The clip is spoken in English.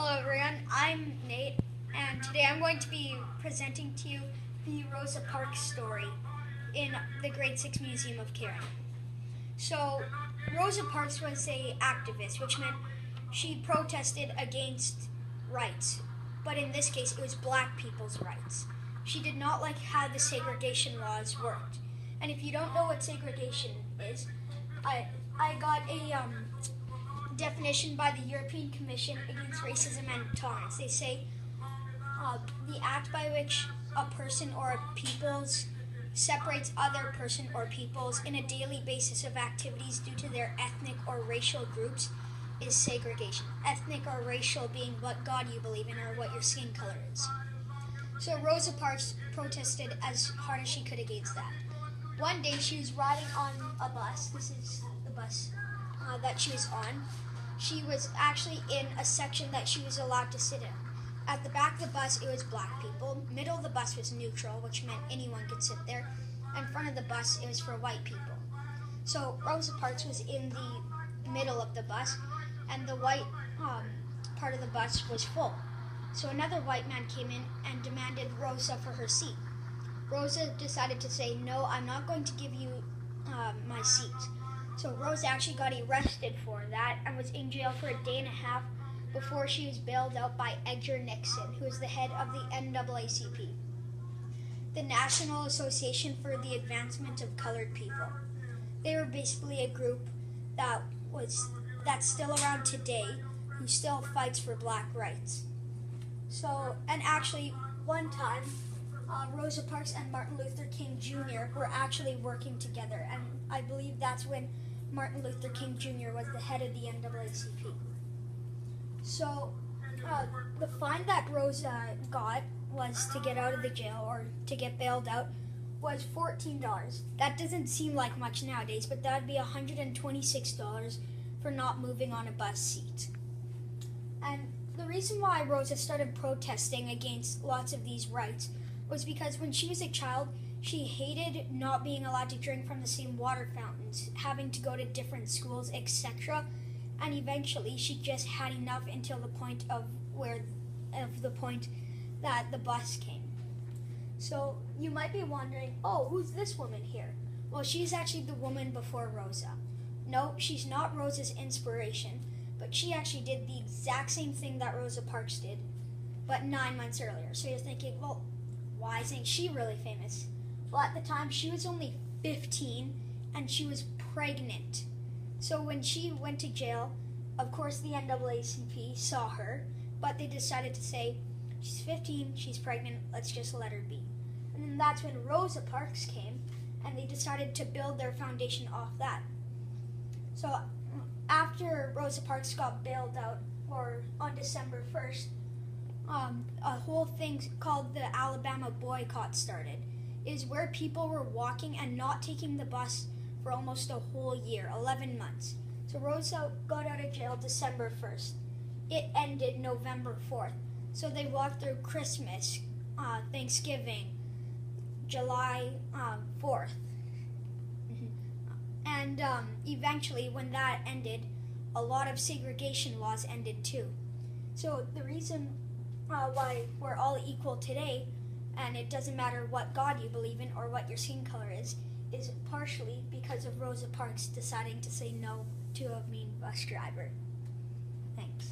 Hello everyone, I'm Nate, and today I'm going to be presenting to you the Rosa Parks story in the Grade 6 Museum of Caring. So, Rosa Parks was an activist, which meant she protested against rights, but in this case it was black people's rights. She did not like how the segregation laws worked. And if you don't know what segregation is, I got a definition by the European Commission Against Racism and Intolerance. They say the act by which a person or a peoples separates other person or peoples in a daily basis of activities due to their ethnic or racial groups is segregation. Ethnic or racial being what God you believe in or what your skin color is. So Rosa Parks protested as hard as she could against that. One day she was riding on a bus. This is the bus that she was on. She was actually in a section that she was allowed to sit in. At the back of the bus, it was black people. Middle of the bus was neutral, which meant anyone could sit there. In front of the bus, it was for white people. So Rosa Parks was in the middle of the bus, and the white part of the bus was full. So another white man came in and demanded Rosa for her seat. Rosa decided to say, "No, I'm not going to give you my seat." So Rosa actually got arrested for that and was in jail for a day and a half before she was bailed out by Edgar Nixon, who is the head of the NAACP, the National Association for the Advancement of Colored People. They were basically a group that's still around today, who still fights for black rights. So, and actually, one time, Rosa Parks and Martin Luther King Jr. were actually working together, and I believe that's when Martin Luther King Jr. was the head of the NAACP. So, the fine that Rosa got was to get out of the jail, or to get bailed out, was $14. That doesn't seem like much nowadays, but that would be $126 for not moving on a bus seat. And the reason why Rosa started protesting against lots of these rights was because when she was a child, she hated not being allowed to drink from the same water fountains, having to go to different schools, etc. And eventually, she just had enough until the point that the bus came. So you might be wondering, oh, who's this woman here? Well, she's actually the woman before Rosa. No, she's not Rosa's inspiration, but she actually did the exact same thing that Rosa Parks did, but 9 months earlier. So you're thinking, well, why isn't she really famous? Well, at the time, she was only 15, and she was pregnant. So when she went to jail, of course the NAACP saw her, but they decided to say, she's 15, she's pregnant, let's just let her be. And then that's when Rosa Parks came, and they decided to build their foundation off that. So after Rosa Parks got bailed out, or on December 1st, a whole thing called the Alabama boycott started. It is where people were walking and not taking the bus for almost a whole year, 11 months. So Rosa got out of jail December 1st. It ended November 4th. So they walked through Christmas, Thanksgiving, July 4th. And eventually, when that ended, a lot of segregation laws ended too. So the reason why we're all equal today, and it doesn't matter what God you believe in or what your skin color is partially because of Rosa Parks deciding to say no to a mean bus driver. Thanks.